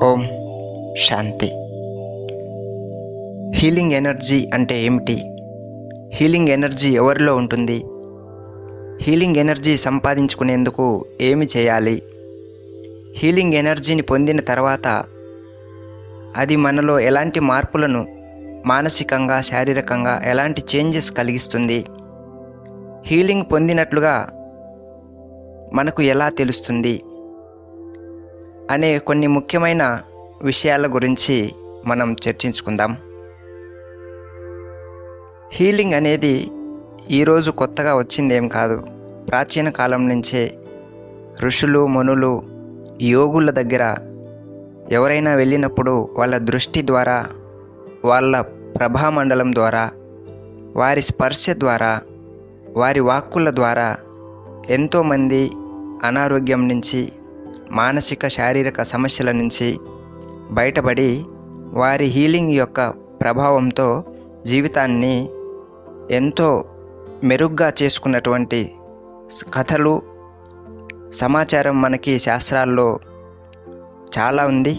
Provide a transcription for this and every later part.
ఓం శాంతి. Healing energy అంటే ఏమిటి? Healing energy ఎవరిలో ఉంటుంది? హీలింగ్ ఎనర్జీ సంపాదించుకునేందుకు ఏమి చేయాలి? హీలింగ్ ఎనర్జీని పొందిన తర్వాత అది మనలో ఎలాంటి మార్పులను మానసికంగా, శారీరకంగా ఎలాంటి చేంజెస్ కలిగిస్తుంది? హీలింగ్ పొందినట్లుగా మనకు ఎలా తెలుస్తుంది అనే కొన్ని ముఖ్యమైన విషయాల గురించి మనం చర్చించుకుందాం. హీలింగ్ అనేది ఈరోజు కొత్తగా వచ్చిందేం కాదు. ప్రాచీన కాలం నుంచే ఋషులు, మునులు, యోగుల దగ్గర ఎవరైనా వెళ్ళినప్పుడు వాళ్ళ దృష్టి ద్వారా, వాళ్ళ ప్రభామండలం ద్వారా, వారి స్పర్శ ద్వారా, వారి వాక్కుల ద్వారా ఎంతోమంది అనారోగ్యం నుంచి, మానసిక శారీరక సమస్యల నుంచి బయటపడి వారి హీలింగ్ యొక్క ప్రభావంతో జీవితాన్ని ఎంతో మెరుగ్గా చేసుకున్నటువంటి కథలు, సమాచారం మనకి శాస్త్రాల్లో చాలా ఉంది.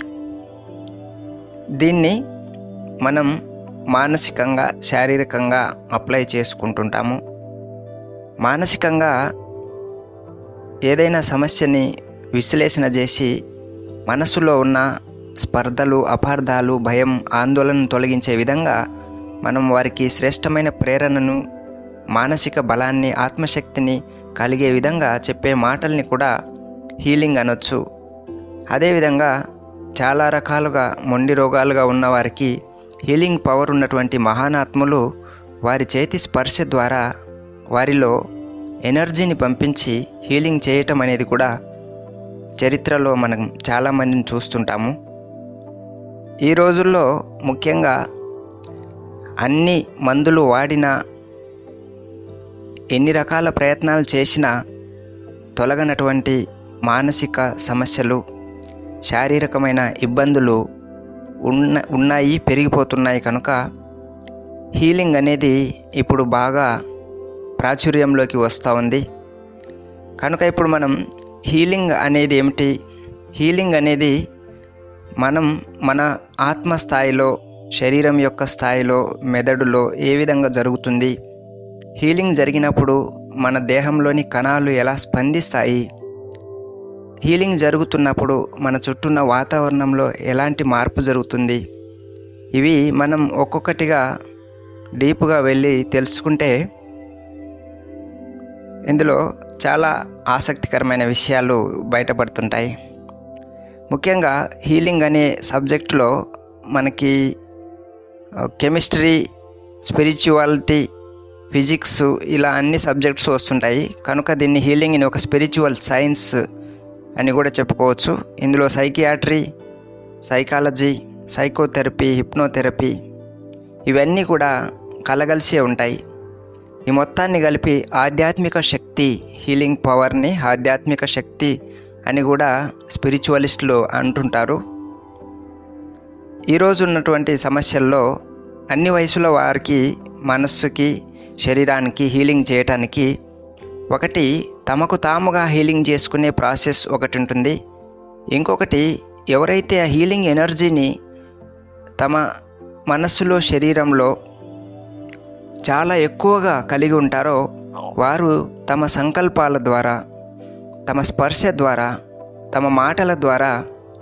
దీన్ని మనం మానసికంగా, శారీరకంగా అప్లై చేసుకుంటుంటాము. మానసికంగా ఏదైనా సమస్యని విశ్లేషణ చేసి మనసులో ఉన్న స్పర్ధలు, అపార్థాలు, భయం, ఆందోళనను తొలగించే విధంగా మనం వారికి శ్రేష్టమైన ప్రేరణను, మానసిక బలాన్ని, ఆత్మశక్తిని కలిగే విధంగా చెప్పే మాటల్ని కూడా హీలింగ్ అనొచ్చు. అదేవిధంగా చాలా రకాలుగా మొండి రోగాలుగా ఉన్నవారికి హీలింగ్ పవర్ ఉన్నటువంటి మహానాత్ములు వారి చేతి స్పర్శ ద్వారా వారిలో ఎనర్జీని పంపించి హీలింగ్ చేయటం అనేది కూడా చరిత్రలో మనం చాలామందిని చూస్తుంటాము. ఈ రోజుల్లో ముఖ్యంగా అన్ని మందులు వాడినా, ఎన్ని రకాల ప్రయత్నాలు చేసినా తొలగనటువంటి మానసిక సమస్యలు, శారీరకమైన ఇబ్బందులు ఉన్నాయి, పెరిగిపోతున్నాయి. కనుక హీలింగ్ అనేది ఇప్పుడు బాగా ప్రాచుర్యంలోకి వస్తూ ఉంది. కనుక ఇప్పుడు మనం హీలింగ్ అనేది ఏమిటి? హీలింగ్ అనేది మనం మన ఆత్మస్థాయిలో, శరీరం యొక్క స్థాయిలో, మెదడులో ఏ విధంగా జరుగుతుంది? హీలింగ్ జరిగినప్పుడు మన దేహంలోని కణాలు ఎలా స్పందిస్తాయి? హీలింగ్ జరుగుతున్నప్పుడు మన చుట్టూన్న వాతావరణంలో ఎలాంటి మార్పు జరుగుతుంది? ఇవి మనం ఒక్కొక్కటిగా డీప్గా వెళ్ళి తెలుసుకుంటే ఇందులో చాలా ఆసక్తికరమైన విషయాలు బయటపడుతుంటాయి. ముఖ్యంగా హీలింగ్ అనే సబ్జెక్టులో మనకి కెమిస్ట్రీ, స్పిరిచువాలిటీ, ఫిజిక్స్ ఇలా అన్ని సబ్జెక్ట్స్ వస్తుంటాయి. కనుక దీన్ని హీలింగ్ని ఒక స్పిరిచువల్ సైన్స్ అని కూడా చెప్పుకోవచ్చు. ఇందులో సైకియాట్రీ, సైకాలజీ, సైకోథెరపీ, హిప్నోథెరపీ ఇవన్నీ కూడా కలగలిసే ఉంటాయి. ఈ మొత్తాన్ని కలిపి ఆధ్యాత్మిక శక్తి, హీలింగ్ పవర్ని ఆధ్యాత్మిక శక్తి అని కూడా స్పిరిచువలిస్టులు అంటుంటారు. ఈరోజు ఉన్నటువంటి సమస్యల్లో అన్ని వయసుల వారికి మనస్సుకి, శరీరానికి హీలింగ్ చేయటానికి ఒకటి తమకు తాముగా హీలింగ్ చేసుకునే ప్రాసెస్ ఒకటి ఉంటుంది. ఇంకొకటి ఎవరైతే ఆ హీలింగ్ ఎనర్జీని తమ మనస్సులో, శరీరంలో చాలా ఎక్కువగా కలిగి ఉంటారో వారు తమ సంకల్పాల ద్వారా, తమ స్పర్శ ద్వారా, తమ మాటల ద్వారా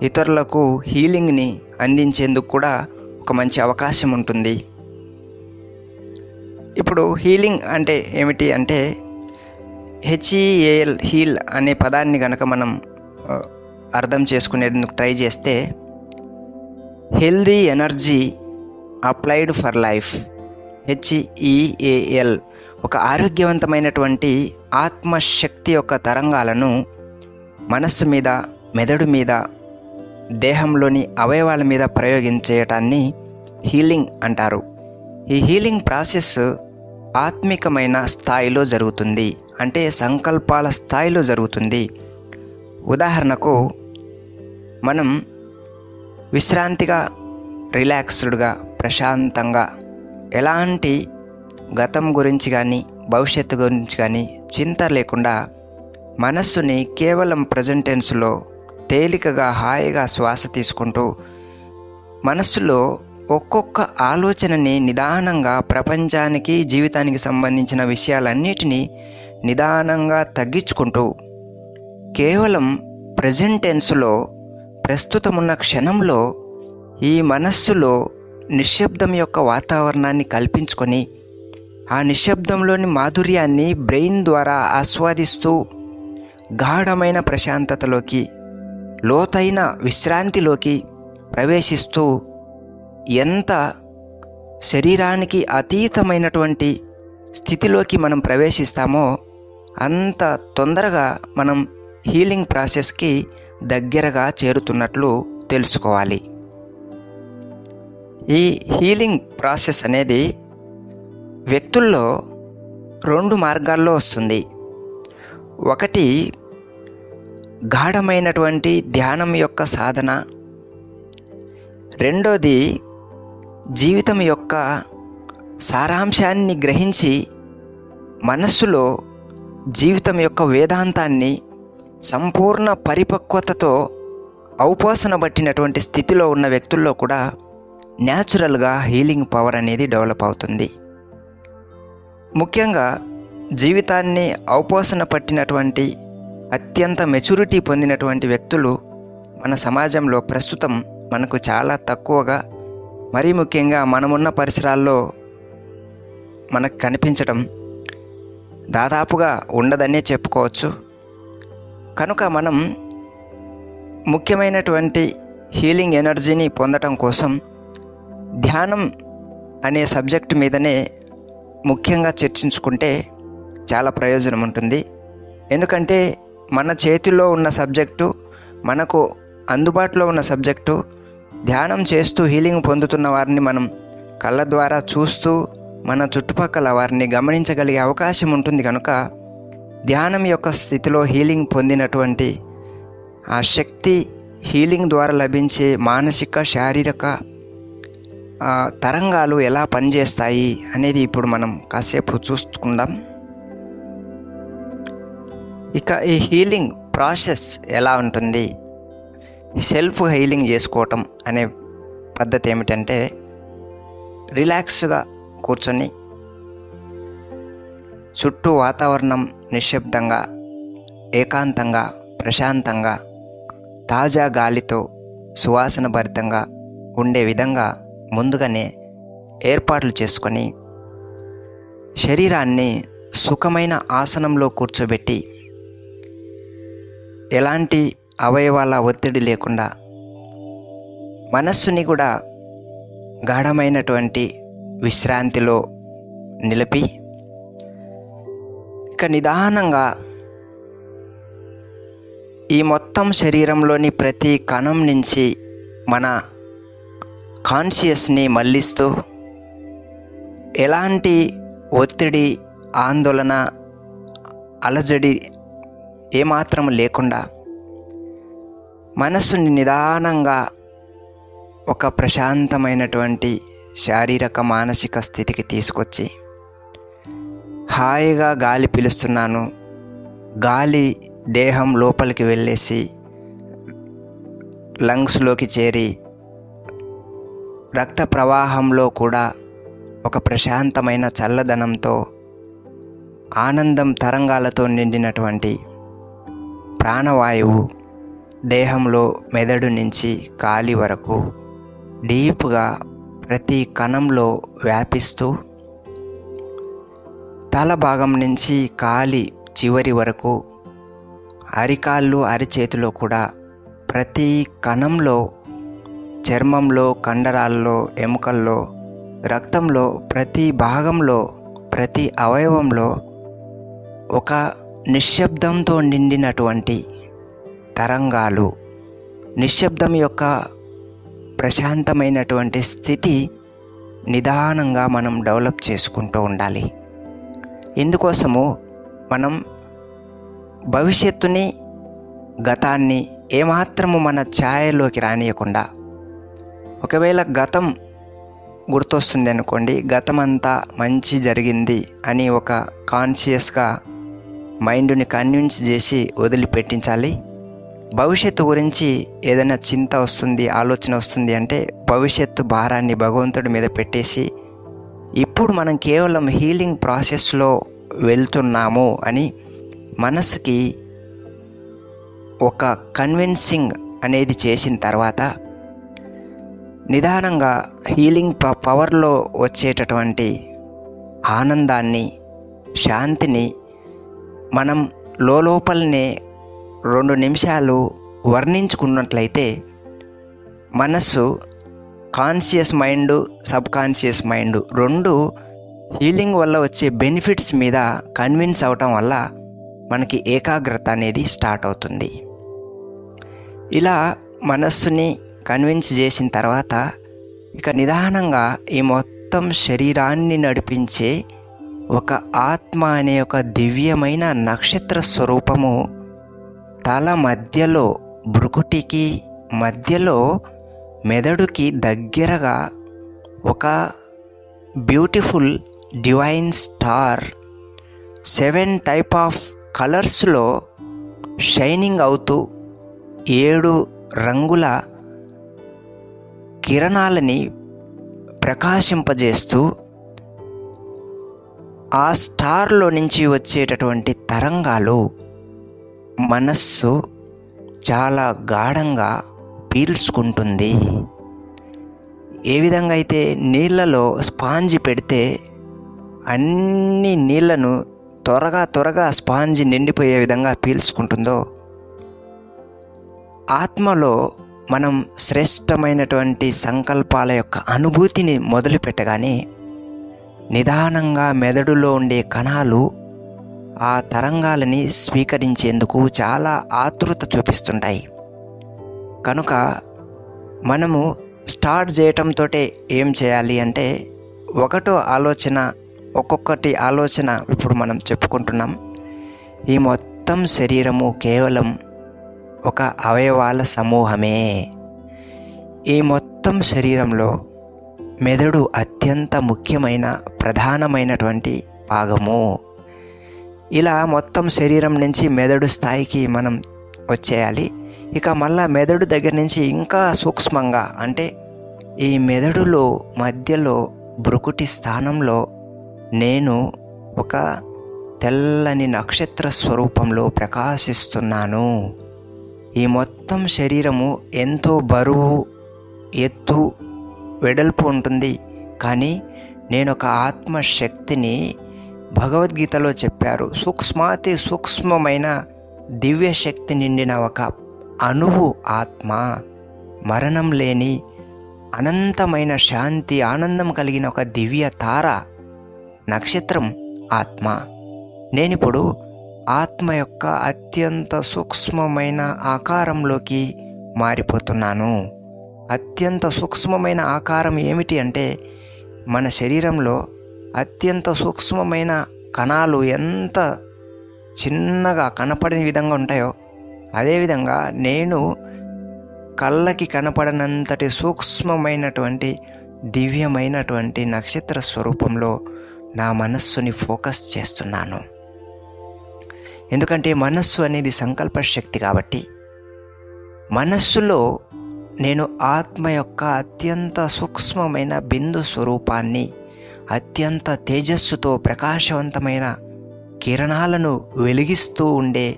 ఇతరులకు హీలింగ్ని అందించేందుకు కూడా ఒక మంచి అవకాశం ఉంటుంది. ఇప్పుడు హీలింగ్ అంటే ఏమిటి అంటే HEAL, హీల్ అనే పదాన్ని కనుక మనం అర్థం చేసుకునేందుకు ట్రై చేస్తే healthy energy applied for life, HEAL ఒక ఆరోగ్యవంతమైనటువంటి ఆత్మశక్తి యొక్క తరంగాలను మనస్సు మీద, మెదడు మీద, దేహంలోని అవయవాల మీద ప్రయోగించేయటాన్ని హీలింగ్ అంటారు. ఈ హీలింగ్ ప్రాసెస్ ఆత్మికమైన స్థాయిలో జరుగుతుంది, అంటే సంకల్పాల స్థాయిలో జరుగుతుంది. ఉదాహరణకు మనం విశ్రాంతిగా, రిలాక్స్డ్గా, ప్రశాంతంగా, ఎలాంటి గతం గురించి కానీ, భవిష్యత్తు గురించి కానీ చింత లేకుండా మనస్సుని కేవలం ప్రజెంట్ టెన్స్లో తేలికగా హాయిగా శ్వాస తీసుకుంటూ మనస్సులో ఒక్కొక్క ఆలోచనని నిదానంగా ప్రపంచానికి జీవితానికి సంబంధించిన విషయాలన్నిటినీ నిదానంగా తగ్గించుకుంటూ కేవలం ప్రెజెంట్ టెన్స్లో ప్రస్తుతమున్న క్షణంలో ఈ మనస్సులో నిశ్శబ్దం యొక్క వాతావరణాన్ని కల్పించుకొని ఆ నిశ్శబ్దంలోని మాధుర్యాన్ని బ్రెయిన్ ద్వారా ఆస్వాదిస్తూ గాఢమైన ప్రశాంతతలోకి లోతైన విశ్రాంతిలోకి ప్రవేశిస్తూ ఎంత శరీరానికి అతీతమైనటువంటి స్థితిలోకి మనం ప్రవేశిస్తామో అంత తొందరగా మనం హీలింగ్ ప్రాసెస్కి దగ్గరగా చేరుతున్నట్లు తెలుసుకోవాలి. ఈ హీలింగ్ ప్రాసెస్ అనేది వ్యక్తుల్లో 2 మార్గాల్లో వస్తుంది. ఒకటి గాఢమైనటువంటి ధ్యానం యొక్క సాధన, రెండోది జీవితం యొక్క సారాంశాన్ని గ్రహించి మనస్సులో జీవితం యొక్క వేదాంతాన్ని సంపూర్ణ పరిపక్వతతో ఔపాసన పట్టినటువంటి స్థితిలో ఉన్న వ్యక్తుల్లో కూడా న్యాచురల్గా హీలింగ్ పవర్ అనేది డెవలప్ అవుతుంది. ముఖ్యంగా జీవితాన్ని ఔపాసన పట్టినటువంటి అత్యంత మెచ్యూరిటీ పొందినటువంటి వ్యక్తులు మన సమాజంలో ప్రస్తుతం మనకు చాలా తక్కువగా, మరీ ముఖ్యంగా మనమున్న పరిసరాల్లో మనకు కనిపించడం దాదాపుగా ఉండదనే చెప్పుకోవచ్చు. కనుక మనం ముఖ్యమైనటువంటి హీలింగ్ ఎనర్జీని పొందటం కోసం ధ్యానం అనే సబ్జెక్టు మీదనే ముఖ్యంగా చర్చించుకుంటే చాలా ప్రయోజనం ఉంటుంది. ఎందుకంటే మన చేతిలో ఉన్న సబ్జెక్టు, మనకు అందుబాటులో ఉన్న సబ్జెక్టు, ధ్యానం చేస్తూ హీలింగ్ పొందుతున్న వారిని మనం కళ్ళ ద్వారా చూస్తూ మన చుట్టుపక్కల వారిని గమనించగలిగే అవకాశం ఉంటుంది. కనుక ధ్యానం యొక్క స్థితిలో హీలింగ్ పొందినటువంటి ఆ శక్తి, హీలింగ్ ద్వారా లభించే మానసిక శారీరక తరంగాలు ఎలా పనిచేస్తాయి అనేది ఇప్పుడు మనం కాసేపు చూసుకుందాం. ఇక ఈ హీలింగ్ ప్రాసెస్ ఎలా ఉంటుంది, సెల్ఫ్ హీలింగ్ చేసుకోవటం అనే పద్ధతి ఏమిటంటే, రిలాక్స్గా కూర్చొని చుట్టూ వాతావరణం నిశ్శబ్దంగా, ఏకాంతంగా, ప్రశాంతంగా, తాజా గాలితో సువాసన భరితంగా ఉండే విధంగా ముందుగానే ఏర్పాట్లు చేసుకొని శరీరాన్ని సుఖమైన ఆసనంలో కూర్చోబెట్టి ఎలాంటి అవయవాల ఒత్తిడి లేకుండా మనస్సుని కూడా గాఢమైనటువంటి విశ్రాంతిలో నిలిపి ఇక నిదానంగా ఈ మొత్తం శరీరంలోని ప్రతి కణం నుంచి మన కాన్షియస్ని మళ్ళిస్తూ ఎలాంటి ఒత్తిడి, ఆందోళన, అలజడి ఏమాత్రం లేకుండా మనస్సుని నిదానంగా ఒక ప్రశాంతమైనటువంటి శారీరక మానసిక స్థితికి తీసుకొచ్చి హాయిగా గాలి పీలుస్తున్నాను, గాలి దేహం లోపలికి వెళ్ళేసి లంగ్స్లోకి చేరి రక్త ప్రవాహంలో కూడా ఒక ప్రశాంతమైన చల్లదనంతో ఆనందం తరంగాలతో నిండినటువంటి ప్రాణవాయువు దేహంలో మెదడు నుంచి కాలి వరకు డీప్గా ప్రతి కణంలో వ్యాపిస్తూ తల భాగం నుంచి కాలి చివరి వరకు అరికాళ్ళు, అరిచేతిలో కూడా ప్రతి కణంలో, చర్మంలో, కండరాల్లో, ఎముకల్లో, రక్తంలో ప్రతి భాగంలో, ప్రతి అవయవంలో ఒక నిశ్శబ్దంతో నిండినటువంటి తరంగాలు, నిశ్శబ్దం యొక్క ప్రశాంతమైనటువంటి స్థితి నిదానంగా మనం డెవలప్ చేసుకుంటూ ఉండాలి. ఇందుకోసము మనం భవిష్యత్తుని, గతాన్ని ఏమాత్రము మన ఛాయలోకి రానియకుండా, ఒకవేళ గతం గుర్తొస్తుంది అనుకోండి, గతం అంతా మంచి జరిగింది అని ఒక కాన్షియస్గా మైండ్ని కన్విన్స్ చేసి వదిలిపెట్టించాలి. భవిష్యత్తు గురించి ఏదైనా చింత వస్తుంది, ఆలోచన వస్తుంది అంటే భవిష్యత్తు భారాన్ని భగవంతుడి మీద పెట్టేసి ఇప్పుడు మనం కేవలం హీలింగ్ ప్రాసెస్లో వెళ్తున్నాము అని మనసుకి ఒక కన్విన్సింగ్ అనేది చేసిన తర్వాత నిదానంగా హీలింగ్ పవర్లో వచ్చేటటువంటి ఆనందాన్ని, శాంతిని మనం లోపలనే 2 నిమిషాలు వర్ణించుకున్నట్లయితే మనస్సు conscious mind, sub conscious mind 2 healing వల్ల వచ్చే బెనిఫిట్స్ మీద కన్విన్స్ అవటం వల్ల మనకి ఏకాగ్రత అనేది స్టార్ట్ అవుతుంది. ఇలా మనస్సుని కన్విన్స్ చేసిన తర్వాత ఇక నిదానంగా ఈ మొత్తం శరీరాన్ని నడిపించే ఒక ఆత్మ అనే ఒక దివ్యమైన నక్షత్ర స్వరూపము తల మధ్యలో, భృకుటికి మధ్యలో, మెదడుకి దగ్గరగా ఒక beautiful divine star 7 type of కలర్స్లో షైనింగ్ అవుతూ 7 రంగుల కిరణాలని ప్రకాశింపజేస్తూ ఆ స్టార్లో నుంచి వచ్చేటటువంటి తరంగాలు మనస్సు చాలా గాఢంగా పీల్చుకుంటుంది. ఏ విధంగా అయితే నీళ్ళలో స్పాంజ్ పెడితే అన్ని నీళ్లను త్వరగా స్పాంజ్ నిండిపోయే విధంగా పీల్చుకుంటుందో, ఆత్మలో మనం శ్రేష్టమైనటువంటి సంకల్పాల యొక్క అనుభూతిని మొదలుపెట్టగానే నిదానంగా మెదడులో ఉండే కణాలు ఆ తరంగాలని స్వీకరించేందుకు చాలా ఆతృత చూపిస్తుంటాయి. కనుక మనము స్టార్ట్ చేయటంతో ఏం చేయాలి అంటే ఒక్కొక్కటి ఆలోచన ఇప్పుడు మనం చెప్పుకుంటున్నాం. ఈ మొత్తం శరీరము కేవలం ఒక అవయవాల సమూహమే. ఈ మొత్తం శరీరంలో మెదడు అత్యంత ముఖ్యమైన, ప్రధానమైనటువంటి భాగము. ఇలా మొత్తం శరీరం నుంచి మెదడు స్థాయికి మనం వచ్చేయాలి. ఇక మళ్ళా మెదడు దగ్గర నుంచి ఇంకా సూక్ష్మంగా అంటే ఈ మెదడులో మధ్యలో భృకుటి స్థానంలో నేను ఒక తెల్లని నక్షత్ర స్వరూపంలో ప్రకాశిస్తున్నాను. ఈ మొత్తం శరీరము ఎంతో బరువు, ఎత్తు, వెడల్పు ఉంటుంది. కానీ నేను ఒక ఆత్మశక్తిని, భగవద్గీతలో చెప్పారు, సూక్ష్మాతి సూక్ష్మమైన దివ్య శక్తి నిండిన ఒక అణువు ఆత్మ, మరణం లేని అనంతమైన శాంతి, ఆనందం కలిగిన ఒక దివ్య తార, నక్షత్రం ఆత్మ. నేనిప్పుడు ఆత్మ యొక్క అత్యంత సూక్ష్మమైన ఆకారంలోకి మారిపోతున్నాను. అత్యంత సూక్ష్మమైన ఆకారం ఏమిటి అంటే మన శరీరంలో అత్యంత సూక్ష్మమైన కణాలు ఎంత చిన్నగా కనపడని విధంగా ఉంటాయో అదేవిధంగా నేను కళ్ళకి కనపడనంతటి సూక్ష్మమైనటువంటి దివ్యమైనటువంటి నక్షత్ర స్వరూపంలో నా మనస్సుని ఫోకస్ చేస్తున్నాను. ఎందుకంటే మనస్సు అనేది సంకల్ప శక్తి కాబట్టి మనస్సులో నేను ఆత్మ యొక్క అత్యంత సూక్ష్మమైన బిందు స్వరూపాన్ని, అత్యంత తేజస్సుతో ప్రకాశవంతమైన కిరణాలను వెలిగిస్తూ ఉండే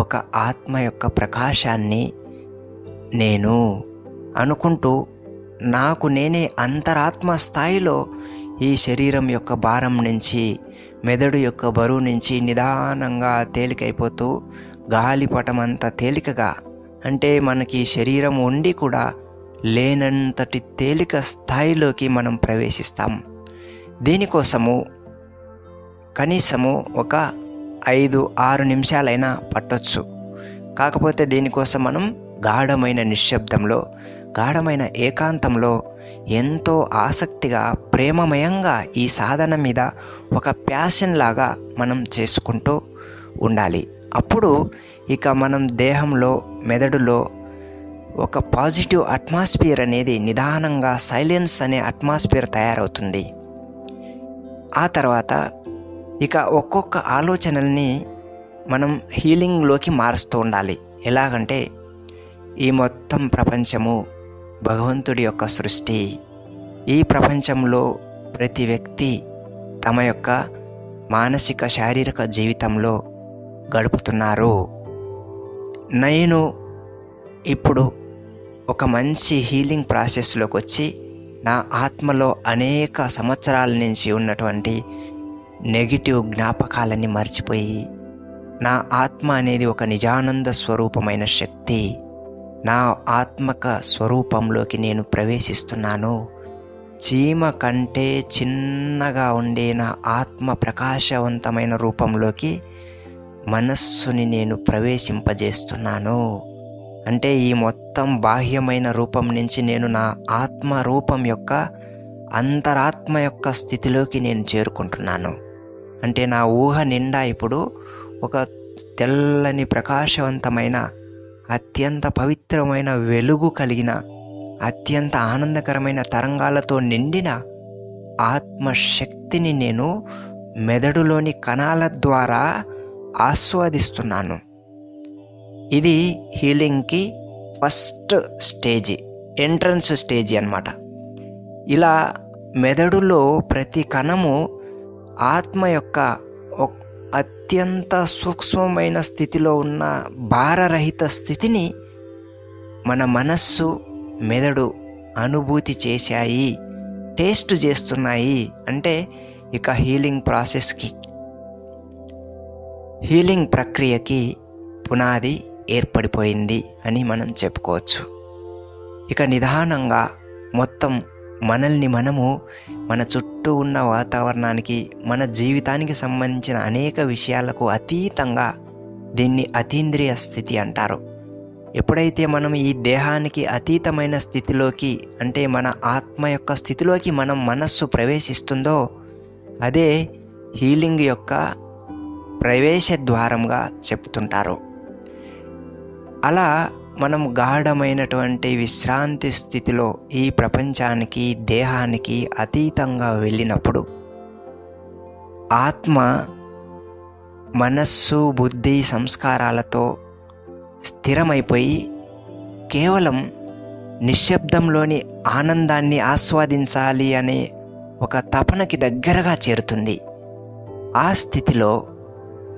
ఒక ఆత్మ యొక్క ప్రకాశాన్ని నేను అనుకుంటూ నాకు నేనే అంతరాత్మ స్థాయిలో ఈ శరీరం యొక్క భారం నుంచి, మెదడు యొక్క బరువు నుంచి నిదానంగా తేలికైపోతూ గాలిపటం అంత తేలికగా, అంటే మనకి శరీరం ఉండి కూడా లేనంతటి తేలిక స్థాయిలోకి మనం ప్రవేశిస్తాం. దీనికోసము కనీసము ఒక 5-6 నిమిషాలైనా పట్టొచ్చు. కాకపోతే దీనికోసం మనం గాఢమైన నిశ్శబ్దంలో, గాఢమైన ఏకాంతంలో ఎంతో ఆసక్తిగా, ప్రేమమయంగా ఈ సాధన మీద ఒక ప్యాషన్ లాగా మనం చేసుకుంటూ ఉండాలి. అప్పుడు ఇక మనం దేహంలో, మెదడులో ఒక పాజిటివ్ అట్మాస్ఫియర్ అనేది నిదానంగా సైలెన్స్ అనే అట్మాస్ఫియర్ తయారవుతుంది. ఆ తర్వాత ఇక ఒక్కొక్క ఆలోచనల్ని మనం హీలింగ్లోకి మారుస్తూ ఉండాలి. ఎలాగంటే ఈ మొత్తం ప్రపంచము భగవంతుడి యొక్క సృష్టి. ఈ ప్రపంచంలో ప్రతి వ్యక్తి తమ యొక్క మానసిక శారీరక జీవితంలో గడుపుతున్నారు. నేను ఇప్పుడు ఒక మంచి హీలింగ్ ప్రాసెస్లోకి వచ్చి నా ఆత్మలో అనేక సంవత్సరాల నుంచి ఉన్నటువంటి నెగిటివ్ జ్ఞాపకాలన్నీ మర్చిపోయి నా ఆత్మ అనేది ఒక నిజానంద స్వరూపమైన శక్తి, నా ఆత్మక స్వరూపంలోకి నేను ప్రవేశిస్తున్నాను. చీమ కంటే చిన్నగా ఉండే నా ఆత్మ ప్రకాశవంతమైన రూపంలోకి మనస్సుని నేను ప్రవేశింపజేస్తున్నాను. అంటే ఈ మొత్తం బాహ్యమైన రూపం నుంచి నేను నా ఆత్మ రూపం యొక్క అంతరాత్మ యొక్క స్థితిలోకి నేను చేరుకుంటున్నాను. అంటే నా ఊహ నిండా ఇప్పుడు ఒక తెల్లని ప్రకాశవంతమైన అత్యంత పవిత్రమైన వెలుగు కలిగిన అత్యంత ఆనందకరమైన తరంగాలతో నిండిన ఆత్మశక్తిని నేను మెదడులోని కణాల ద్వారా ఆస్వాదిస్తున్నాను. ఇది హీలింగ్కి ఫస్ట్ స్టేజీ, ఎంట్రన్స్ స్టేజీ అన్నమాట. ఇలా మెదడులో ప్రతి కణము ఆత్మ యొక్క అత్యంత సూక్ష్మమైన స్థితిలో ఉన్న భారరహిత స్థితిని మన మనస్సు మెదడు అనుభూతి చేశాయి, టేస్ట్ చేస్తున్నాయి. అంటే ఇక హీలింగ్ ప్రాసెస్కి, హీలింగ్ ప్రక్రియకి పునాది ఏర్పడిపోయింది అని మనం చెప్పుకోవచ్చు. ఇక నిదానంగా మొత్తం మనల్ని మనము మన చుట్టూ ఉన్న వాతావరణానికి, మన జీవితానికి సంబంధించిన అనేక విషయాలకు అతీతంగా, దీన్ని అతీంద్రియ స్థితి అంటారు. ఎప్పుడైతే మనం ఈ దేహానికి అతీతమైన స్థితిలోకి, అంటే మన ఆత్మ యొక్క స్థితిలోకి మనం మనస్సు ప్రవేశిస్తుందో అదే హీలింగ్ యొక్క ప్రవేశ ద్వారంగా చెప్తుంటారు. అలా మనం గాఢమైనటువంటి విశ్రాంతి స్థితిలో ఈ ప్రపంచానికి, దేహానికి అతీతంగా వెళ్ళినప్పుడు ఆత్మ మనస్సు, బుద్ధి, సంస్కారాలతో స్థిరమైపోయి కేవలం నిశ్శబ్దంలోని ఆనందాన్ని ఆస్వాదించాలి అనే ఒక తపనకి దగ్గరగా చేరుతుంది. ఆ స్థితిలో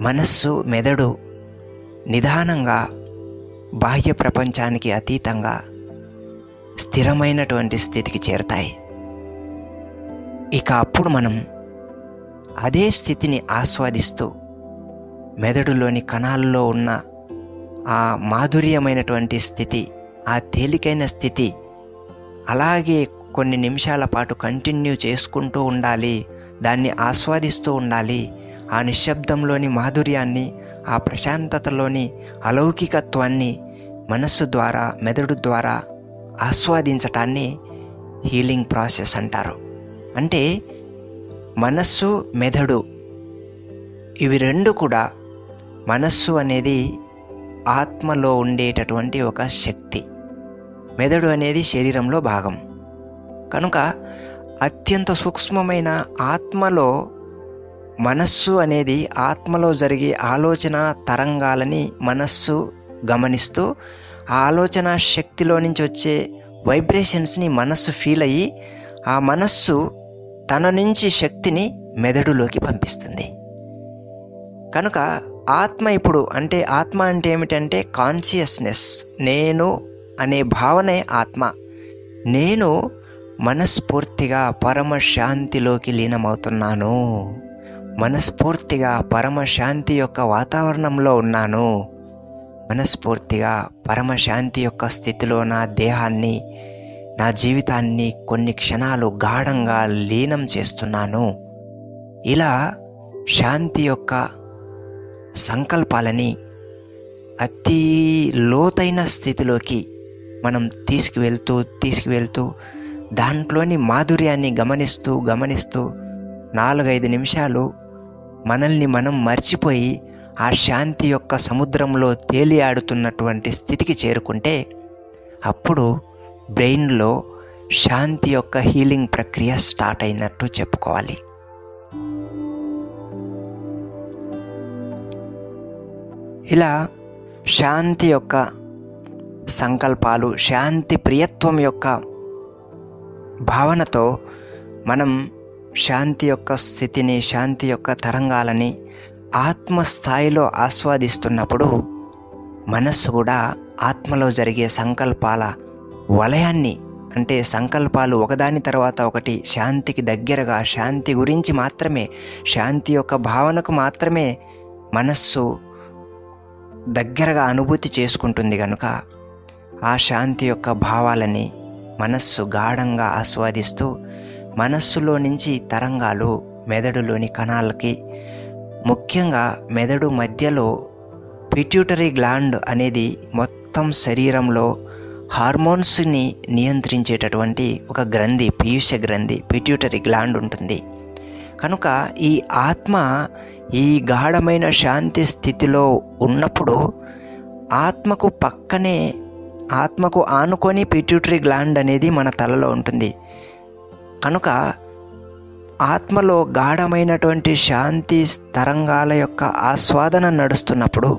మనస్సు, మెదడు నిదానంగా బాహ్య ప్రపంచానికి అతీతంగా స్థిరమైనటువంటి స్థితికి చేరుతాయి. ఇక అప్పుడు మనం అదే స్థితిని ఆస్వాదిస్తూ మెదడులోని కణాల్లో ఉన్న ఆ మాధుర్యమైనటువంటి స్థితి, ఆ తేలికైన స్థితి అలాగే కొన్ని నిమిషాల పాటు కంటిన్యూ చేసుకుంటూ ఉండాలి, దాన్ని ఆస్వాదిస్తూ ఉండాలి. ఆ నిశ్శబ్దంలోని మాధుర్యాన్ని, ఆ ప్రశాంతతలోని అలౌకికత్వాన్ని మనస్సు ద్వారా, మెదడు ద్వారా ఆస్వాదించటాన్ని హీలింగ్ ప్రాసెస్ అంటారు. అంటే మనస్సు, మెదడు ఇవి రెండు కూడా, మనస్సు అనేది ఆత్మలో ఉండేటటువంటి ఒక శక్తి, మెదడు అనేది శరీరంలో భాగం. కనుక అత్యంత సూక్ష్మమైన ఆత్మలో మనస్సు అనేది, ఆత్మలో జరిగే ఆలోచన తరంగాలని మనస్సు గమనిస్తూ ఆ ఆలోచన శక్తిలో నుంచి వచ్చే వైబ్రేషన్స్ని మనస్సు ఫీల్ అయ్యి ఆ మనస్సు తన నుంచి శక్తిని మెదడులోకి పంపిస్తుంది. కనుక ఆత్మ ఇప్పుడు, అంటే ఆత్మ అంటే ఏమిటంటే కాన్షియస్నెస్, నేను అనే భావనే ఆత్మ. నేను మనస్ఫూర్తిగా పరమశాంతిలోకి లీనమవుతున్నాను, మనస్ఫూర్తిగా పరమశాంతి యొక్క వాతావరణంలో ఉన్నాను, మనస్ఫూర్తిగా పరమశాంతి యొక్క స్థితిలో నా దేహాన్ని, నా జీవితాన్ని కొన్ని క్షణాలు గాఢంగా లీనం చేస్తున్నాను. ఇలా శాంతి యొక్క సంకల్పాలని అతి లోతైన స్థితిలోకి మనం తీసుకువెళ్తూ దాంట్లోని మాధుర్యాన్ని గమనిస్తూ 4-5 నిమిషాలు మనల్ని మనం మర్చిపోయి ఆ శాంతి యొక్క సముద్రంలో తేలియాడుతున్నటువంటి స్థితికి చేరుకుంటే అప్పుడు బ్రెయిన్లో శాంతి యొక్క హీలింగ్ ప్రక్రియ స్టార్ట్ అయినట్టు చెప్పుకోవాలి. ఇలా శాంతి యొక్క సంకల్పాలు, శాంతి ప్రియత్వం యొక్క భావనతో మనం శాంతి యొక్క స్థితిని, శాంతి యొక్క తరంగాలని ఆత్మస్థాయిలో ఆస్వాదిస్తున్నప్పుడు మనస్సు కూడా ఆత్మలో జరిగే సంకల్పాల వలయాన్ని, అంటే సంకల్పాలు ఒకదాని తర్వాత ఒకటి శాంతికి దగ్గరగా, శాంతి గురించి మాత్రమే, శాంతి యొక్క భావనకు మాత్రమే మనస్సు దగ్గరగా అనుభూతి చేసుకుంటుంది కనుక ఆ శాంతి యొక్క భావాలని మనస్సు గాఢంగా ఆస్వాదిస్తూ మనస్సులో నుంచి తరంగాలు మెదడులోని కణాలకి, ముఖ్యంగా మెదడు మధ్యలో పిట్యూటరీ గ్లాండ్ అనేది మొత్తం శరీరంలో హార్మోన్స్ని నియంత్రించేటటువంటి ఒక గ్రంథి, పీయూష గ్రంథి, పిట్యూటరీ గ్లాండ్ ఉంటుంది. కనుక ఈ ఆత్మ ఈ గాఢమైన శాంతి స్థితిలో ఉన్నప్పుడు ఆత్మకు ఆనుకొని పిట్యూటరీ గ్లాండ్ అనేది మన తలలో ఉంటుంది. కనుక ఆత్మలో గాఢమైనటువంటి శాంతి తరంగాల యొక్క ఆస్వాదన నడుస్తున్నప్పుడు,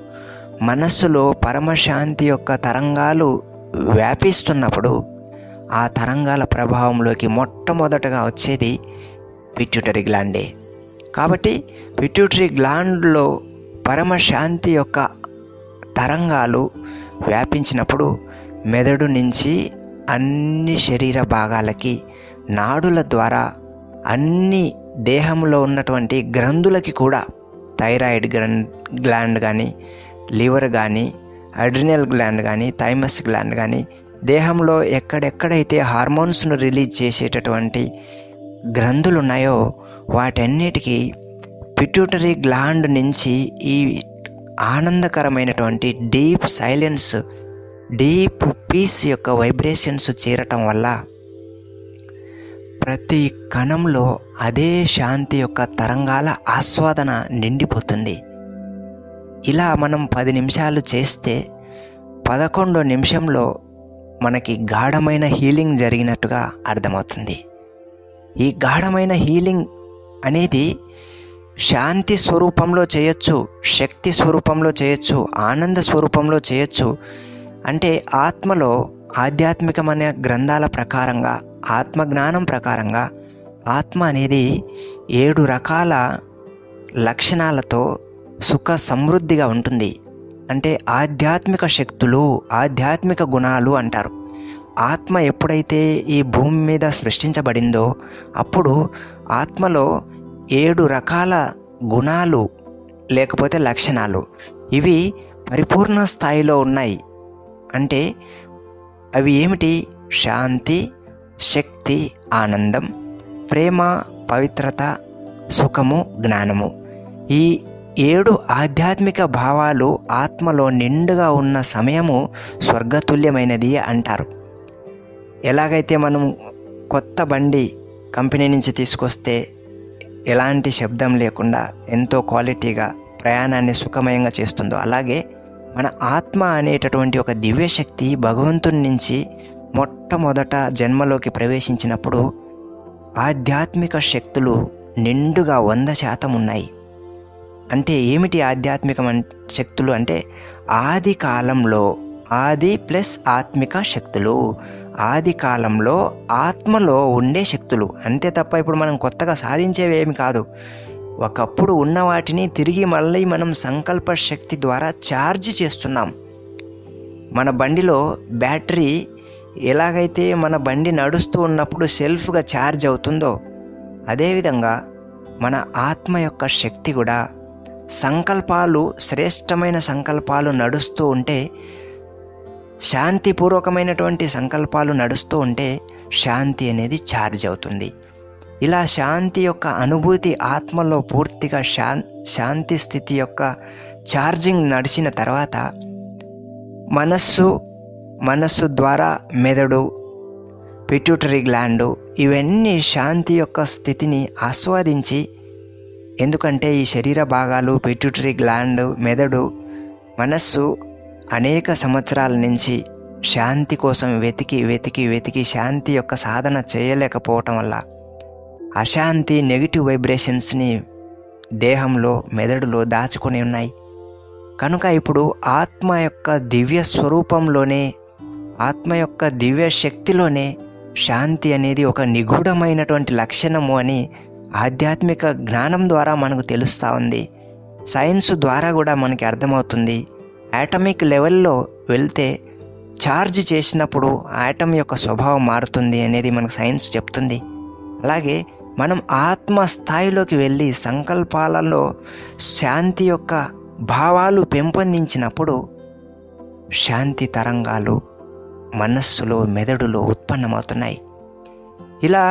మనస్సులో పరమశాంతి యొక్క తరంగాలు వ్యాపిస్తున్నప్పుడు ఆ తరంగాల ప్రభావంలోకి మొట్టమొదటగా వచ్చేది పిట్యూటరీ గ్లాండే. కాబట్టి పిట్యూటరీ గ్లాండ్లో పరమశాంతి యొక్క తరంగాలు వ్యాపించినప్పుడు మెదడు నుంచి అన్ని శరీర భాగాలకి, నాడుల ద్వారా అన్ని దేహంలో ఉన్నటువంటి గ్రంథులకి కూడా, థైరాయిడ్ గ్లాండ్ కానీ, లివర్ కానీ, అడ్రినల్ గ్లాండ్ కానీ, థైమస్ గ్లాండ్ కానీ, దేహంలో ఎక్కడెక్కడైతే హార్మోన్స్ను రిలీజ్ చేసేటటువంటి గ్రంథులు ఉన్నాయో వాటన్నిటికీ పిట్యూటరీ గ్లాండ్ నుంచి ఈ ఆనందకరమైనటువంటి డీప్ సైలెన్స్, డీప్ పీస్ యొక్క వైబ్రేషన్స్ చేరటం వల్ల ప్రతి కణంలో అదే శాంతి యొక్క తరంగాల ఆస్వాదన నిండిపోతుంది. ఇలా మనం 10 నిమిషాలు చేస్తే 11వ నిమిషంలో మనకి గాఢమైన హీలింగ్ జరిగినట్టుగా అర్థమవుతుంది. ఈ గాఢమైన హీలింగ్ అనేది శాంతి స్వరూపంలో చేయొచ్చు, శక్తి స్వరూపంలో చేయొచ్చు, ఆనంద స్వరూపంలో చేయొచ్చు. అంటే ఆత్మలో ఆధ్యాత్మికమైన గ్రంథాల ప్రకారంగా, ఆత్మజ్ఞానం ప్రకారంగా ఆత్మ అనేది 7 రకాల లక్షణాలతో సుఖ సమృద్ధిగా ఉంటుంది. అంటే ఆధ్యాత్మిక శక్తులు, ఆధ్యాత్మిక గుణాలు అంటారు. ఆత్మ ఎప్పుడైతే ఈ భూమి మీద సృష్టించబడిందో అప్పుడు ఆత్మలో 7 రకాల గుణాలు లేకపోతే లక్షణాలు, ఇవి పరిపూర్ణ స్థాయిలో ఉన్నాయి. అంటే అవి ఏమిటి? శాంతి, శక్తి, ఆనందం, ప్రేమ, పవిత్రత, సుఖము, జ్ఞానము. ఈ 7 ఆధ్యాత్మిక భావాలు ఆత్మలో నిండుగా ఉన్న సమయము స్వర్గతుల్యమైనది అంటారు. ఎలాగైతే మనం కొత్త బండి కంపెనీ నుంచి తీసుకొస్తే ఎలాంటి శబ్దం లేకుండా ఎంతో క్వాలిటీగా ప్రయాణాన్ని సుఖమయంగా చేస్తుందో, అలాగే మన ఆత్మ అనేటటువంటి ఒక దివ్యశక్తి భగవంతుని నుంచి మొట్టమొదట జన్మలోకి ప్రవేశించినప్పుడు ఆధ్యాత్మిక శక్తులు నిండుగా 100% ఉన్నాయి. అంటే ఏమిటి ఆధ్యాత్మిక శక్తులు అంటే ఆది కాలంలో, ఆది ప్లస్ ఆత్మిక శక్తులు, ఆది కాలంలో ఆత్మలో ఉండే శక్తులు అంతే తప్ప ఇప్పుడు మనం కొత్తగా సాధించేవి ఏమి కాదు. ఒకప్పుడు ఉన్న వాటిని తిరిగి మళ్ళీ మనం సంకల్ప శక్తి ద్వారా ఛార్జ్ చేస్తున్నాం. మన బండిలో బ్యాటరీ ఎలాగైతే మన బండి నడుస్తూ ఉన్నప్పుడు సెల్ఫ్గా ఛార్జ్ అవుతుందో అదేవిధంగా మన ఆత్మ యొక్క శక్తి కూడా సంకల్పాలు, శ్రేష్టమైన సంకల్పాలు నడుస్తూ ఉంటే, శాంతిపూర్వకమైనటువంటి సంకల్పాలు నడుస్తూ ఉంటే శాంతి అనేది ఛార్జ్ అవుతుంది. ఇలా శాంతి యొక్క అనుభూతి ఆత్మలో పూర్తిగా శాంతి స్థితి యొక్క ఛార్జింగ్ నడిచిన తర్వాత మనస్సు ద్వారా మెదడు, పిట్యూటరీ గ్లాండ్ ఇవన్నీ శాంతి యొక్క స్థితిని ఆస్వాదించి, ఎందుకంటే ఈ శరీర భాగాలు, పిట్యూటరీ గ్లాండ్, మెదడు, మనస్సు అనేక సంవత్సరాల నుంచి శాంతి కోసం వెతికి శాంతి యొక్క సాధన చేయలేకపోవటం వల్ల అశాంతి, నెగిటివ్ వైబ్రేషన్స్ని దేహంలో, మెదడులో దాచుకొని ఉన్నాయి. కనుక ఇప్పుడు ఆత్మ యొక్క దివ్య స్వరూపంలోనే, ఆత్మ యొక్క దివ్య శక్తిలోనే శాంతి అనేది ఒక నిగూఢమైనటువంటి లక్షణము అని ఆధ్యాత్మిక జ్ఞానం ద్వారా మనకు తెలుస్తూ ఉంది. సైన్స్ ద్వారా కూడా మనకి అర్థమవుతుంది. యాటమిక్ లెవెల్లో వెళ్తే ఛార్జ్ చేసినప్పుడు యాటమ్ యొక్క స్వభావం మారుతుంది అనేది మనకు సైన్స్ చెప్తుంది. అలాగే మనం ఆత్మ స్థాయిలోకి వెళ్ళి సంకల్పాలలో శాంతి యొక్క భావాలు పెంపొందించినప్పుడు శాంతి తరంగాలు మనస్సులో, మెదడులో ఉత్పన్నమవుతున్నాయి. ఇలా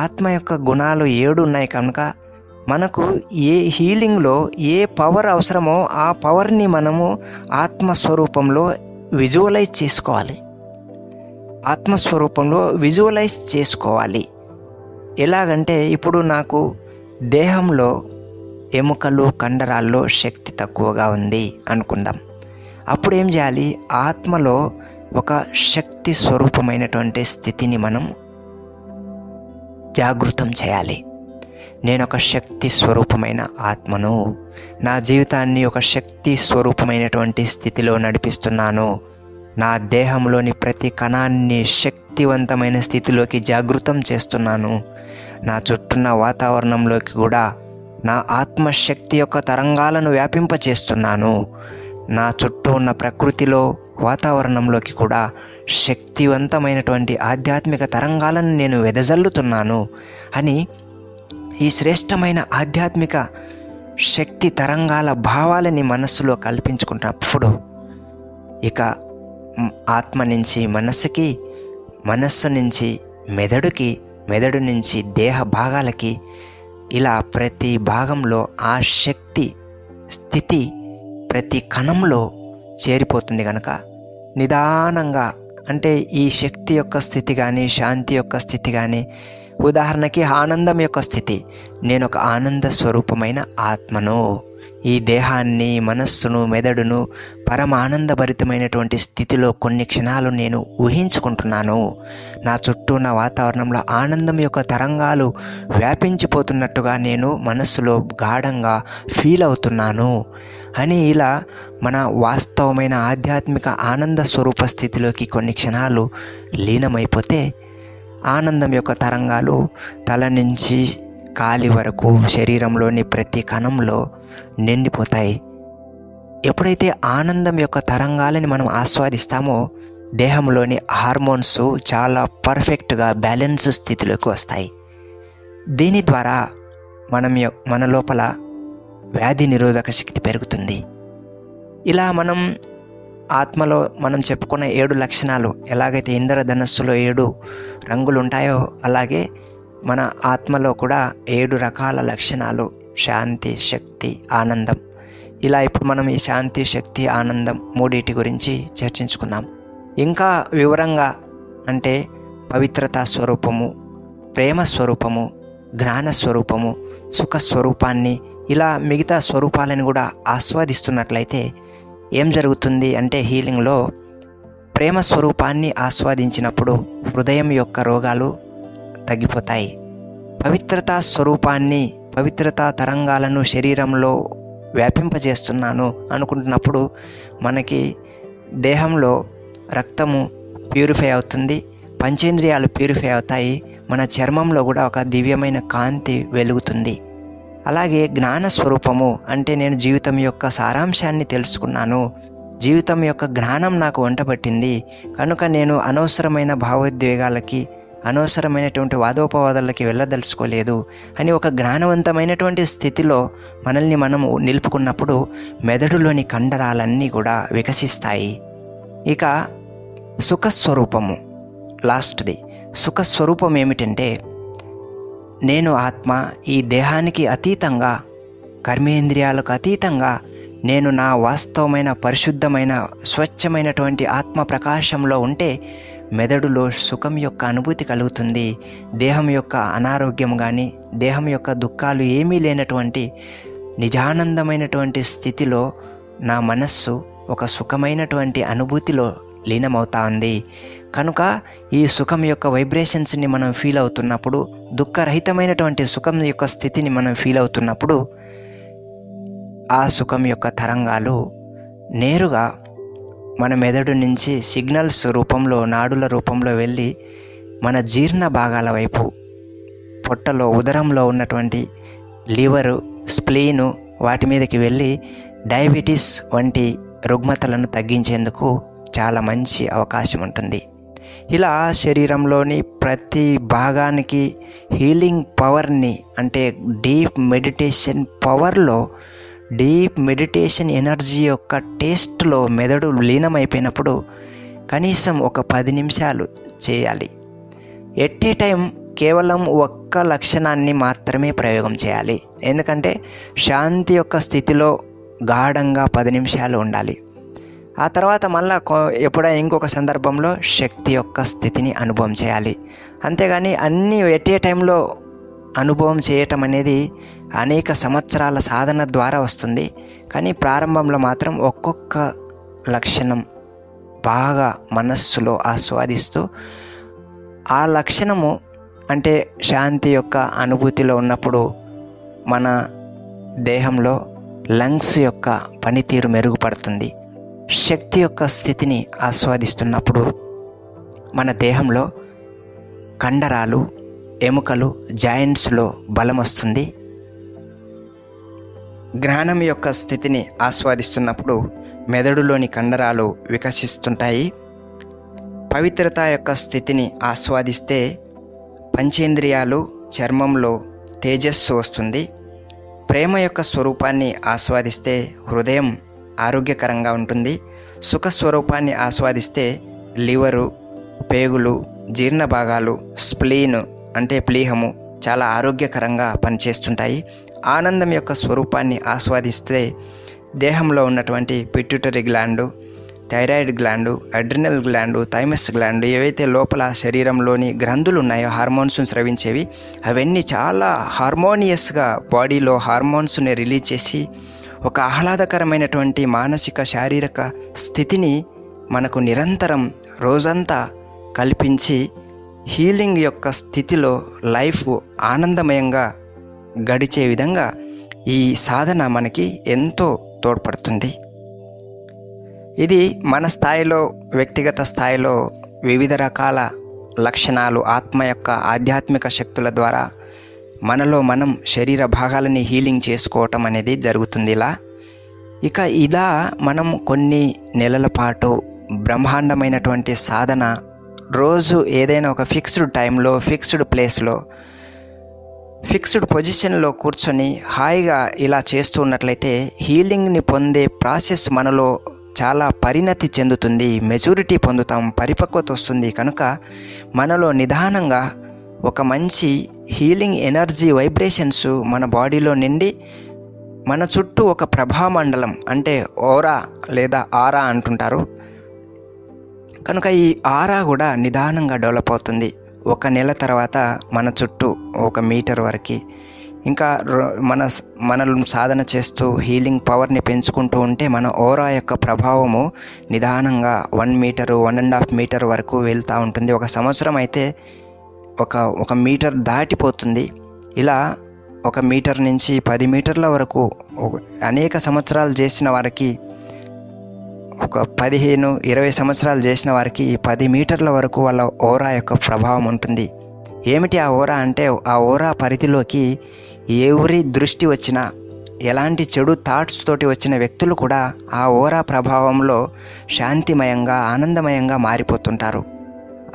ఆత్మ యొక్క గుణాలు 7 ఉన్నాయి. కనుక మనకు ఏ హీలింగ్లో ఏ పవర్ అవసరమో ఆ పవర్ని మనము ఆత్మస్వరూపంలో విజువలైజ్ చేసుకోవాలి. ఆత్మస్వరూపంలో విజువలైజ్ చేసుకోవాలి. ఎలాగంటే ఇప్పుడు నాకు దేహంలో ఎముకలు, కండరాల్లో శక్తి తక్కువగా ఉంది అనుకుందాం. అప్పుడు ఏం చేయాలి? ఆత్మలో ఒక శక్తి స్వరూపమైనటువంటి స్థితిని మనం జాగృతం చేయాలి. నేను ఒక శక్తి స్వరూపమైన ఆత్మను, నా జీవితాన్ని ఒక శక్తి స్వరూపమైనటువంటి స్థితిలో నడిపిస్తున్నాను. నా దేహంలోని ప్రతి కణాన్ని శక్తివంతమైన స్థితిలోకి జాగృతం చేస్తున్నాను. నా చుట్టూన్న వాతావరణంలోకి కూడా నా ఆత్మశక్తి యొక్క తరంగాలను వ్యాపింపచేస్తున్నాను. నా చుట్టూ ఉన్న ప్రకృతిలో, వాతావరణంలోకి కూడా శక్తివంతమైనటువంటి ఆధ్యాత్మిక తరంగాలను నేను వెదజల్లుతున్నాను అని ఈ శ్రేష్టమైన ఆధ్యాత్మిక శక్తి తరంగాల భావాలని మనస్సులో కల్పించుకున్నప్పుడు ఇక ఆత్మ నుంచి మనస్సుకి, మనస్సు నుంచి మెదడుకి, మెదడు నుంచి దేహ భాగాలకి, ఇలా ప్రతి భాగంలో ఆ శక్తి స్థితి ప్రతి కణంలో చేరిపోతుంది. కనుక నిదానంగా, అంటే ఈ శక్తి యొక్క స్థితి కానీ, శాంతి యొక్క స్థితి కానీ, ఉదాహరణకి ఆనందం యొక్క స్థితి, నేను ఒక ఆనంద స్వరూపమైన ఆత్మను, ఈ దేహాన్ని, మనస్సును, మెదడును పరమానందభరితమైనటువంటి స్థితిలో కొన్ని క్షణాలు నేను ఊహించుకుంటున్నాను. నా చుట్టూ ఉన్న వాతావరణంలో ఆనందం యొక్క తరంగాలు వ్యాపించిపోతున్నట్టుగా నేను మనస్సులో గాఢంగా ఫీల్ అవుతున్నాను అని ఇలా మన వాస్తవమైన ఆధ్యాత్మిక ఆనంద స్వరూప స్థితిలోకి కొన్ని క్షణాలు లీనమైపోతే ఆనందం యొక్క తరంగాలు తల నుంచి కాలి వరకు శరీరంలోని ప్రతి కణంలో నిండిపోతాయి. ఎప్పుడైతే ఆనందం యొక్క తరంగాలని మనం ఆస్వాదిస్తామో దేహంలోని హార్మోన్స్ చాలా పర్ఫెక్ట్గా బ్యాలెన్స్ స్థితిలోకి వస్తాయి. దీని ద్వారా మన లోపల వ్యాధి నిరోధక శక్తి పెరుగుతుంది. ఇలా మనం ఆత్మలో మనం చెప్పుకున్న 7 లక్షణాలు, ఎలాగైతే ఇంద్రధనస్సులో 7 రంగులు ఉంటాయో అలాగే మన ఆత్మలో కూడా 7 రకాల లక్షణాలు, శాంతి, శక్తి, ఆనందం. ఇలా ఇప్పుడు మనం ఈ శాంతి, శక్తి, ఆనందం మూడింటి గురించి చర్చించుకున్నాం. ఇంకా వివరంగా అంటే పవిత్రతా స్వరూపము, ప్రేమ స్వరూపము, జ్ఞాన స్వరూపము, సుఖ స్వరూపాన్ని, ఇలా మిగతా స్వరూపాలను కూడా ఆస్వాదిస్తున్నట్లయితే ఏం జరుగుతుంది అంటే హీలింగ్లో ప్రేమ స్వరూపాన్ని ఆస్వాదించినప్పుడు హృదయం యొక్క రోగాలు తగ్గిపోతాయి. పవిత్రతా స్వరూపాన్ని, పవిత్రతా తరంగాలను శరీరంలో వ్యాపింపజేస్తున్నాను అనుకుంటున్నప్పుడు మనకి దేహంలో రక్తము ప్యూరిఫై అవుతుంది, పంచేంద్రియాలు ప్యూరిఫై అవుతాయి, మన చర్మంలో కూడా ఒక దివ్యమైన కాంతి వెలుగుతుంది. అలాగే జ్ఞాన స్వరూపము అంటే నేను జీవితం యొక్క సారాంశాన్ని తెలుసుకున్నాను, జీవితం యొక్క జ్ఞానం నాకు వంటబట్టింది కనుక నేను అనవసరమైన భావోద్వేగాలకి, అనవసరమైనటువంటి వాదోపవాదాలకి వెళ్ళదలుచుకోలేదు అని ఒక జ్ఞానవంతమైనటువంటి స్థితిలో మనల్ని మనము నిలుపుకున్నప్పుడు మెదడులోని కండరాలన్నీ కూడా వికసిస్తాయి. ఇక సుఖస్వరూపము, లాస్ట్ది. సుఖస్వరూపం ఏమిటంటే నేను ఆత్మ ఈ దేహానికి అతీతంగా, కర్మేంద్రియాలకు అతీతంగా నేను నా వాస్తవమైన పరిశుద్ధమైన స్వచ్ఛమైనటువంటి ఆత్మ ప్రకాశంలో ఉంటే మెదడులో సుఖం యొక్క అనుభూతి కలుగుతుంది. దేహం యొక్క అనారోగ్యం కానీ, దేహం యొక్క దుఃఖాలు ఏమీ లేనటువంటి నిజానందమైనటువంటి స్థితిలో నా మనస్సు ఒక సుఖమైనటువంటి అనుభూతిలో లీనమవుతా ఉంది. కనుక ఈ సుఖం యొక్క వైబ్రేషన్స్ని మనం ఫీల్ అవుతున్నప్పుడు, దుఃఖరహితమైనటువంటి సుఖం యొక్క స్థితిని మనం ఫీల్ అవుతున్నప్పుడు ఆ సుఖం యొక్క తరంగాలు నేరుగా మన మెదడు నుంచి సిగ్నల్స్ రూపంలో, నాడుల రూపంలో వెళ్ళి మన జీర్ణ భాగాల వైపు, పొట్టలో, ఉదరంలో ఉన్నటువంటి లివరు, స్ప్లీను వాటి మీదకి వెళ్ళి డయాబెటీస్ వంటి రుగ్మతలను తగ్గించేందుకు చాలా మంచి అవకాశం ఉంటుంది. ఇలా శరీరంలోని ప్రతి భాగానికి హీలింగ్ పవర్ని, అంటే డీప్ మెడిటేషన్ పవర్లో, డీప్ మెడిటేషన్ ఎనర్జీ యొక్క టేస్ట్లో మెదడు లీనమైపోయినప్పుడు కనీసం ఒక 10 నిమిషాలు చేయాలి. ఎట్ ఏ టైం కేవలం ఒక్క లక్షణాన్ని మాత్రమే ప్రయోగం చేయాలి. ఎందుకంటే శాంతి యొక్క స్థితిలో గాఢంగా 10 నిమిషాలు ఉండాలి. ఆ తర్వాత మళ్ళా ఎప్పుడైనా ఇంకొక సందర్భంలో శక్తి యొక్క స్థితిని అనుభవం చేయాలి. అంతేగాని అన్నీ ఎట్ ఏ టైంలో అనుభవం చేయటం అనేది అనేక సంవత్సరాల సాధన ద్వారా వస్తుంది. కానీ ప్రారంభంలో మాత్రం ఒక్కొక్క లక్షణం బాగా మనస్సులో ఆస్వాదిస్తూ, ఆ లక్షణము అంటే శాంతి యొక్క అనుభూతిలో ఉన్నప్పుడు మన దేహంలో లంగ్స్ యొక్క పనితీరు మెరుగుపడుతుంది. శక్తి యొక్క స్థితిని ఆస్వాదిస్తున్నప్పుడు మన దేహంలో కండరాలు, ఎముకలు, జాయింట్స్లో బలం వస్తుంది. జ్ఞానం యొక్క స్థితిని ఆస్వాదిస్తున్నప్పుడు మెదడులోని కండరాలు వికసిస్తుంటాయి. పవిత్రత యొక్క స్థితిని ఆస్వాదిస్తే పంచేంద్రియాలు, చర్మంలో తేజస్సు వస్తుంది. ప్రేమ యొక్క స్వరూపాన్ని ఆస్వాదిస్తే హృదయం ఆరోగ్యకరంగా ఉంటుంది. సుఖ స్వరూపాన్ని ఆస్వాదిస్తే లివరు, పేగులు, జీర్ణ భాగాలు, స్ప్లీన్ అంటే ప్లీహము చాలా ఆరోగ్యకరంగా పనిచేస్తుంటాయి. ఆనందం యొక్క స్వరూపాన్ని ఆస్వాదిస్తే దేహంలో ఉన్నటువంటి pituitary gland, thyroid gland, adrenal gland, thymus gland, ఏవైతే లోపల శరీరంలోని గ్రంథులు ఉన్నాయో హార్మోన్స్ను స్రవించేవి, అవన్నీ చాలా హార్మోనియస్గా బాడీలో హార్మోన్స్ని రిలీజ్ చేసి ఒక ఆహ్లాదకరమైనటువంటి మానసిక, శారీరక స్థితిని మనకు నిరంతరం రోజంతా కల్పించి హీలింగ్ యొక్క స్థితిలో లైఫ్ ఆనందమయంగా గడిచే విధంగా ఈ సాధన మనకి ఎంతో తోడ్పడుతుంది. ఇది మన స్థాయిలో, వ్యక్తిగత స్థాయిలో వివిధ రకాల లక్షణాలు, ఆత్మ యొక్క ఆధ్యాత్మిక శక్తుల ద్వారా మనలో మనం శరీర భాగాలని హీలింగ్ చేసుకోవటం అనేది జరుగుతుంది. ఇలా మనం కొన్ని నెలల పాటు బ్రహ్మాండమైనటువంటి సాధన, రోజు ఏదైనా ఒక ఫిక్స్డ్ టైంలో, ఫిక్స్డ్ ప్లేస్లో, ఫిక్స్డ్ పొజిషన్లో కూర్చొని హాయిగా ఇలా చేస్తూ ఉన్నట్లయితే హీలింగ్ని పొందే ప్రాసెస్ మనలో చాలా పరిణతి చెందుతుంది. మెచ్యూరిటీ పొందుతాం, పరిపక్వత వస్తుంది. కనుక మనలో నిదానంగా ఒక మంచి హీలింగ్ ఎనర్జీ వైబ్రేషన్స్ మన బాడీలో నిండి మన చుట్టూ ఒక ప్రభా మండలం, అంటే ఓరా లేదా ఆరా అంటుంటారు. కనుక ఈ ఆరా కూడా నిదానంగా డెవలప్ అవుతుంది. 1 నెల తర్వాత మన చుట్టూ 1 మీటర్ వరకు, ఇంకా మనల్ని సాధన చేస్తూ హీలింగ్ పవర్ని పెంచుకుంటూ ఉంటే మన ఓరా యొక్క ప్రభావము నిదానంగా 1 మీటరు, 1.5 మీటర్ వరకు వెళ్తూ ఉంటుంది. 1 సంవత్సరం అయితే ఒక మీటర్ దాటిపోతుంది. ఇలా 1 మీటర్ నుంచి 10 మీటర్ల వరకు అనేక సంవత్సరాలు చేసిన వారికి, ఒక 15-20 సంవత్సరాలు చేసిన వారికి 10 మీటర్ల వరకు వాళ్ళ ఓరా యొక్క ప్రభావం ఉంటుంది. ఏమిటి ఆ ఓరా అంటే, ఆ ఓరా పరిధిలోకి ఎవరి దృష్టి వచ్చినా, ఎలాంటి చెడు థాట్స్ తోటి వచ్చిన వ్యక్తులు కూడా ఆ ఓరా ప్రభావంలో శాంతిమయంగా, ఆనందమయంగా మారిపోతుంటారు.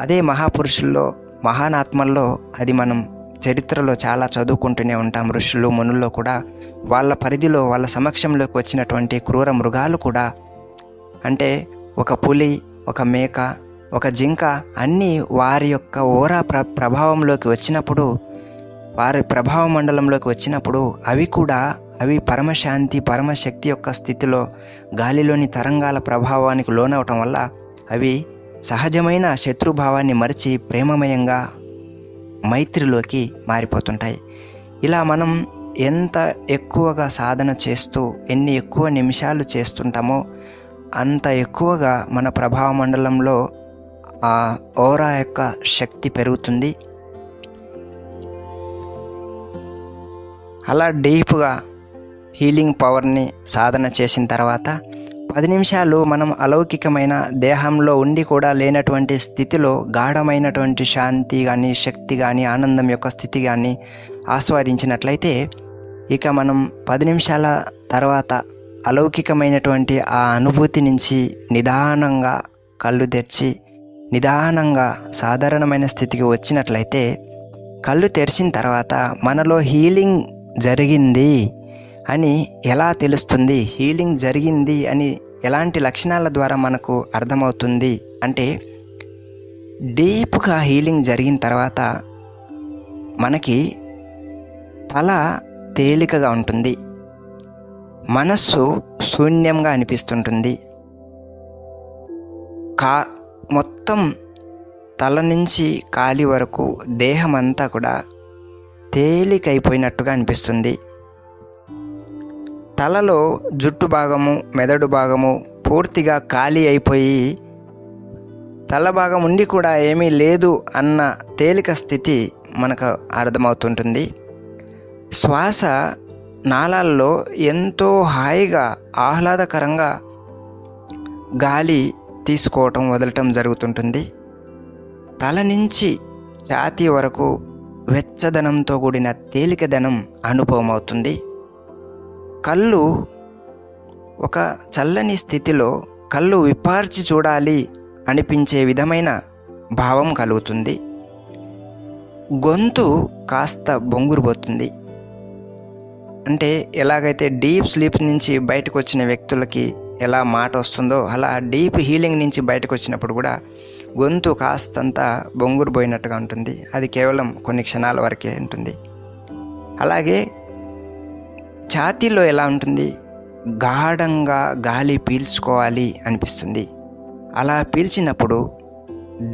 అదే మహాపురుషుల్లో, మహానాత్మల్లో అది మనం చరిత్రలో చాలా చదువుకుంటూనే ఉంటాం. ఋషులు, మునుల్లో కూడా వాళ్ళ పరిధిలో, వాళ్ళ సమక్షంలోకి వచ్చినటువంటి క్రూర మృగాలు కూడా, అంటే ఒక పులి, ఒక మేక, ఒక జింక అన్నీ వారి యొక్క ఓరా ప్రభావంలోకి వచ్చినప్పుడు, వారి ప్రభావ మండలంలోకి వచ్చినప్పుడు అవి పరమశాంతి, పరమశక్తి యొక్క స్థితిలో గాలిలోని తరంగాల ప్రభావానికి లోనవటం వల్ల అవి సహజమైన శత్రుభావాన్ని మరిచి ప్రేమమయంగా మైత్రిలోకి మారిపోతుంటాయి. ఇలా మనం ఎంత ఎక్కువగా సాధన చేస్తూ, ఎన్ని ఎక్కువ నిమిషాలు చేస్తుంటామో అంత ఎక్కువగా మన ప్రభావ మండలంలో ఆ ఓరా యొక్క శక్తి పెరుగుతుంది. అలా డీప్గా హీలింగ్ పవర్ని సాధన చేసిన తర్వాత 10 నిమిషాలు మనం అలౌకికమైన దేహంలో ఉండి కూడా లేనటువంటి స్థితిలో గాఢమైనటువంటి శాంతి కానీ, శక్తి కానీ, ఆనందం యొక్క స్థితి కానీ ఆస్వాదించినట్లయితే ఇక మనం 10 నిమిషాల తర్వాత అలౌకికమైనటువంటి ఆ అనుభూతి నుంచి నిదానంగా కళ్ళు తెరిచి నిదానంగా సాధారణమైన స్థితికి వచ్చినట్లయితే కళ్ళు తెరిచిన తర్వాత మనలో హీలింగ్ జరిగింది అని ఎలా తెలుస్తుంది? హీలింగ్ జరిగింది అని ఎలాంటి లక్షణాల ద్వారా మనకు అర్థమవుతుంది అంటే, డీప్గా హీలింగ్ జరిగిన తర్వాత మనకి తల తేలికగా ఉంటుంది, మనస్సు శూన్యంగా అనిపిస్తుంటుంది, మొత్తం తల నుంచి కాలి వరకు దేహం అంతా కూడా తేలికైపోయినట్టుగా అనిపిస్తుంది. తలలో జుట్టు భాగము, మెదడు భాగము పూర్తిగా ఖాళీ అయిపోయి తల భాగం ఉండి కూడా ఏమీ లేదు అన్న తేలిక స్థితి మనకు అర్థమవుతుంటుంది. శ్వాస నాళాల్లో ఎంతో హాయిగా ఆహ్లాదకరంగా గాలి తీసుకోవటం వదలటం జరుగుతుంటుంది. తల నుంచి ఛాతీ వరకు వెచ్చదనంతో కూడిన తేలికదనం అనుభవం అవుతుంది. కళ్ళు ఒక చల్లని స్థితిలో కళ్ళు విప్పార్చి చూడాలి అనిపించే విధమైన భావం కలుగుతుంది. గొంతు కాస్త బొంగురుపోతుంది. అంటే ఎలాగైతే డీప్ స్లీప్ నుంచి బయటకు వచ్చిన వ్యక్తులకి ఎలా మాట వస్తుందో అలా డీప్ హీలింగ్ నుంచి బయటకు వచ్చినప్పుడు కూడా గొంతు కాస్తంత బొంగురుపోయినట్టుగా ఉంటుంది. అది కేవలం కొన్ని క్షణాల వరకే ఉంటుంది. అలాగే ఛాతీలో ఎలా ఉంటుంది? గాఢంగా గాలి పీల్చుకోవాలి అనిపిస్తుంది. అలా పీల్చినప్పుడు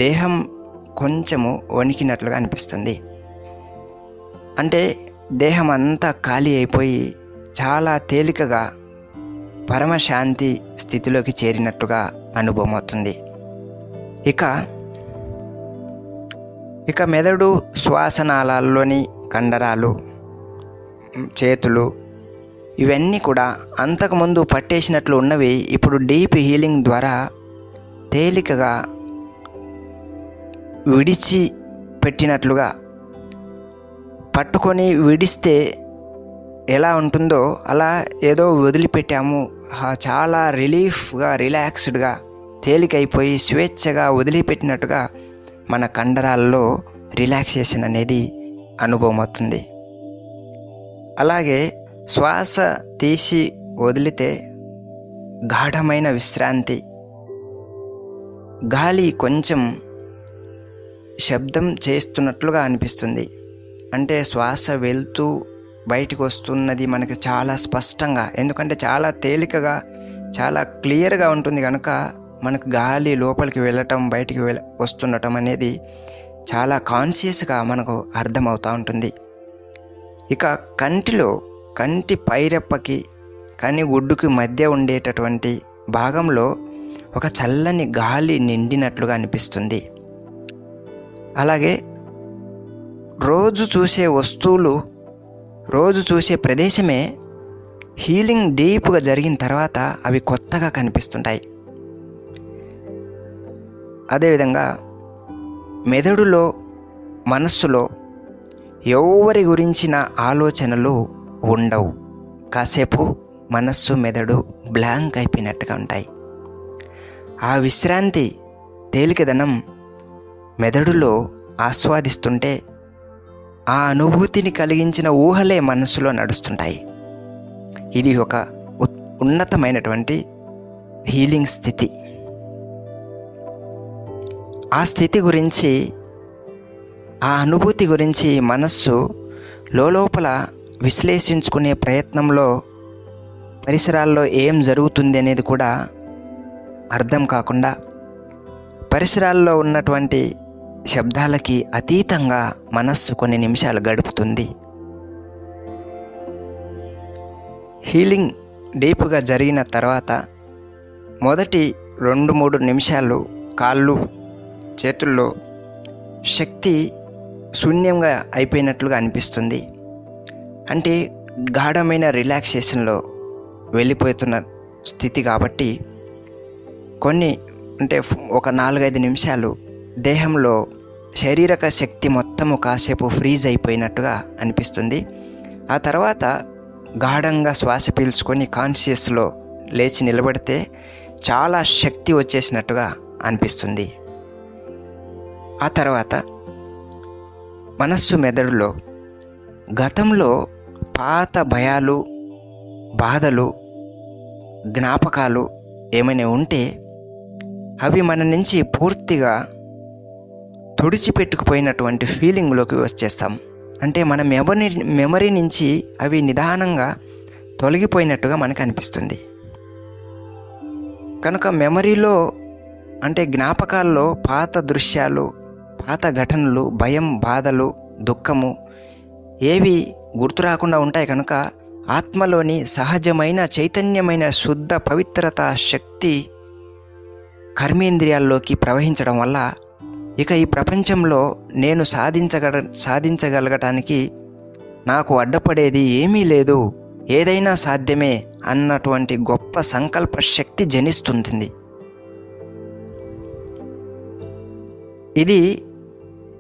దేహం కొంచెము వణికినట్లుగా అనిపిస్తుంది. అంటే దేహం అంతా ఖాళీ అయిపోయి చాలా తేలికగా పరమశాంతి స్థితిలోకి చేరినట్టుగా అనుభవం అవుతుంది. ఇక మెదడు, శ్వాసనాళాల్లోని కండరాలు, చేతులు ఇవన్నీ కూడా అంతకుముందు పట్టేసినట్లు ఉన్నవి ఇప్పుడు డీప్ హీలింగ్ ద్వారా తేలికగా విడిచి పెట్టినట్లుగా, పట్టుకొని విడిస్తే ఎలా ఉంటుందో అలా ఏదో వదిలిపెట్టాము, చాలా రిలీఫ్గా, రిలాక్స్డ్గా, తేలికైపోయి స్వేచ్ఛగా వదిలిపెట్టినట్టుగా మన కండరాల్లో రిలాక్సేషన్ అనేది అనుభవం అవుతుంది. అలాగే శ్వాస తీసి వదిలితే గాఢమైన విశ్రాంతి, గాలి కొంచెం శబ్దం చేస్తున్నట్లుగా అనిపిస్తుంది. అంటే శ్వాస వెళ్తూ బయటికి వస్తున్నది మనకి చాలా స్పష్టంగా, ఎందుకంటే చాలా తేలికగా చాలా క్లియర్గా ఉంటుంది కనుక మనకు గాలి లోపలికి వెళ్ళటం బయటికి వస్తుండటం అనేది చాలా కాన్షియస్గా మనకు అర్థమవుతూ ఉంటుంది. ఇక కంటి పైరెప్పకి కని గుడ్డుకి మధ్య ఉండేటటువంటి భాగంలో ఒక చల్లని గాలి నిండినట్లుగా అనిపిస్తుంది. అలాగే రోజు చూసే వస్తువులు, రోజు చూసే ప్రదేశమే హీలింగ్ డీప్గా జరిగిన తర్వాత అవి కొత్తగా కనిపిస్తుంటాయి. అదేవిధంగా మెదడులో, మనస్సులో ఎవరి గురించిన ఆలోచనలు ఉండవు. కాసేపు మనస్సు, మెదడు బ్లాంక్ అయిపోయినట్టుగా ఉంటాయి. ఆ విశ్రాంతి, తేలికదనం మెదడులో ఆస్వాదిస్తుంటే ఆ అనుభూతిని కలిగించిన ఊహలే మనస్సులో నడుస్తుంటాయి. ఇది ఒక ఉన్నతమైనటువంటి హీలింగ్ స్థితి. ఆ స్థితి గురించి, ఆ అనుభూతి గురించి మనస్సు లోపల విశ్లేషించుకునే ప్రయత్నంలో పరిసరాల్లో ఏం జరుగుతుంది అనేది కూడా అర్థం కాకుండా పరిసరాల్లో ఉన్నటువంటి శబ్దాలకి అతీతంగా మనస్సు కొన్ని నిమిషాలు గడుపుతుంది. హీలింగ్ డీప్గా జరిగిన తర్వాత మొదటి 2-3 నిమిషాలు కాళ్ళు, చేతుల్లో శక్తి శూన్యంగా అయిపోయినట్లుగా అనిపిస్తుంది. అంటే గాఢమైన రిలాక్సేషన్లో వెళ్ళిపోతున్న స్థితి కాబట్టి కొన్ని అంటే ఒక 4-5 నిమిషాలు దేహంలో శారీరక శక్తి మొత్తము కాసేపు ఫ్రీజ్ అయిపోయినట్టుగా అనిపిస్తుంది. ఆ తర్వాత గాఢంగా శ్వాస పీల్చుకొని కాన్షియస్లో లేచి నిలబడితే చాలా శక్తి వచ్చేసినట్టుగా అనిపిస్తుంది. ఆ తర్వాత మనస్సు మెదడులో గతంలో పాత భయాలు, బాధలు, జ్ఞాపకాలు ఏమైనా ఉంటే అవి మన నుంచి పూర్తిగా తుడిచిపెట్టుకుపోయినటువంటి ఫీలింగ్లోకి వచ్చేస్తాం. అంటే మన మెమరీ నుంచి అవి నిదానంగా తొలగిపోయినట్టుగా మనకు అనిపిస్తుంది. కనుక మెమరీలో అంటే జ్ఞాపకాల్లో పాత దృశ్యాలు, పాత ఘటనలు, భయం, బాధలు, దుఃఖము ఏవి గుర్తు రాకుండా ఉంటాయి. కనుక ఆత్మలోని సహజమైన చైతన్యమైన శుద్ధ పవిత్రత శక్తి కర్మేంద్రియాల్లోకి ప్రవహించడం వల్ల ఇక ఈ ప్రపంచంలో నేను సాధించగలగటానికి నాకు అడ్డపడేది ఏమీ లేదు, ఏదైనా సాధ్యమే అన్నటువంటి గొప్ప సంకల్ప శక్తి జనిస్తుంది. ఇది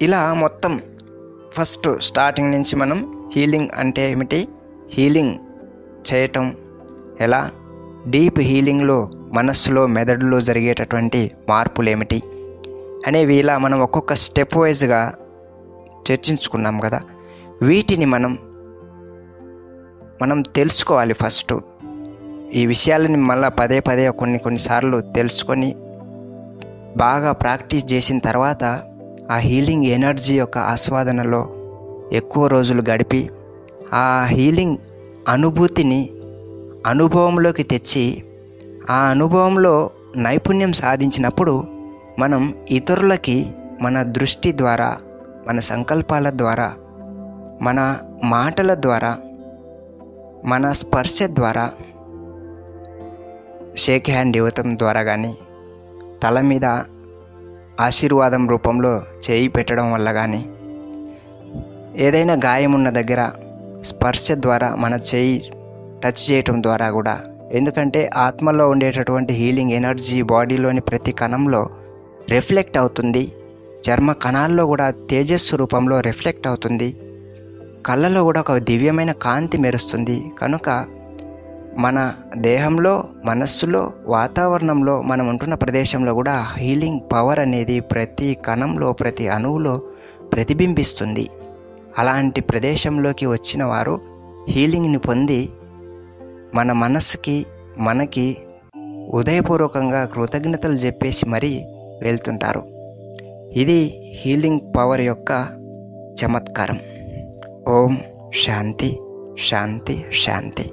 ఇలా మొత్తం ఫస్ట్ స్టార్టింగ్ నుంచి మనం హీలింగ్ అంటే ఏమిటి, హీలింగ్ చేయటం ఎలా, డీప్ హీలింగ్లో మనస్సులో మెదడులో జరిగేటటువంటి మార్పులు ఏమిటి అనేవి ఇలా మనం ఒక్కొక్క స్టెప్ వైజ్గా చర్చించుకున్నాం కదా. వీటిని మనం తెలుసుకోవాలి. ఫస్ట్ ఈ విషయాలని మళ్ళీ పదే కొన్నిసార్లు తెలుసుకొని బాగా ప్రాక్టీస్ చేసిన తర్వాత ఆ హీలింగ్ ఎనర్జీ యొక్క ఆస్వాదనలో ఎక్కువ రోజులు గడిపి ఆ హీలింగ్ అనుభూతిని అనుభవంలోకి తెచ్చి ఆ అనుభవంలో నైపుణ్యం సాధించినప్పుడు మనం ఇతరులకి మన దృష్టి ద్వారా, మన సంకల్పాల ద్వారా, మన మాటల ద్వారా, మన స్పర్శ ద్వారా, షేక్ హ్యాండ్ ఇవ్వటం ద్వారా కానీ, తల మీద ఆశీర్వాదం రూపంలో చేయి పెట్టడం వల్ల కానీ, ఏదైనా గాయం ఉన్న దగ్గర స్పర్శ ద్వారా మన చేయి టచ్ చేయటం ద్వారా కూడా, ఎందుకంటే ఆత్మలో ఉండేటటువంటి హీలింగ్ ఎనర్జీ బాడీలోని ప్రతి కణంలో రిఫ్లెక్ట్ అవుతుంది. చర్మ కణాల్లో కూడా తేజస్సు రూపంలో రిఫ్లెక్ట్ అవుతుంది. కళ్ళలో కూడా ఒక దివ్యమైన కాంతి మెరుస్తుంది. కనుక మన దేహంలో, మనస్సులో, వాతావరణంలో, మనం ఉంటున్న ప్రదేశంలో కూడా హీలింగ్ పవర్ అనేది ప్రతి కణంలో, ప్రతి అణువులో ప్రతిబింబిస్తుంది. అలాంటి ప్రదేశంలోకి వచ్చిన వారు హీలింగ్ని పొంది మన మనస్సుకి, మనకి ఉదయపూర్వకంగా కృతజ్ఞతలు చెప్పేసి మరీ వెళ్తుంటారు. ఇది హీలింగ్ పవర్ యొక్క చమత్కారం. ఓం శాంతి శాంతి శాంతి.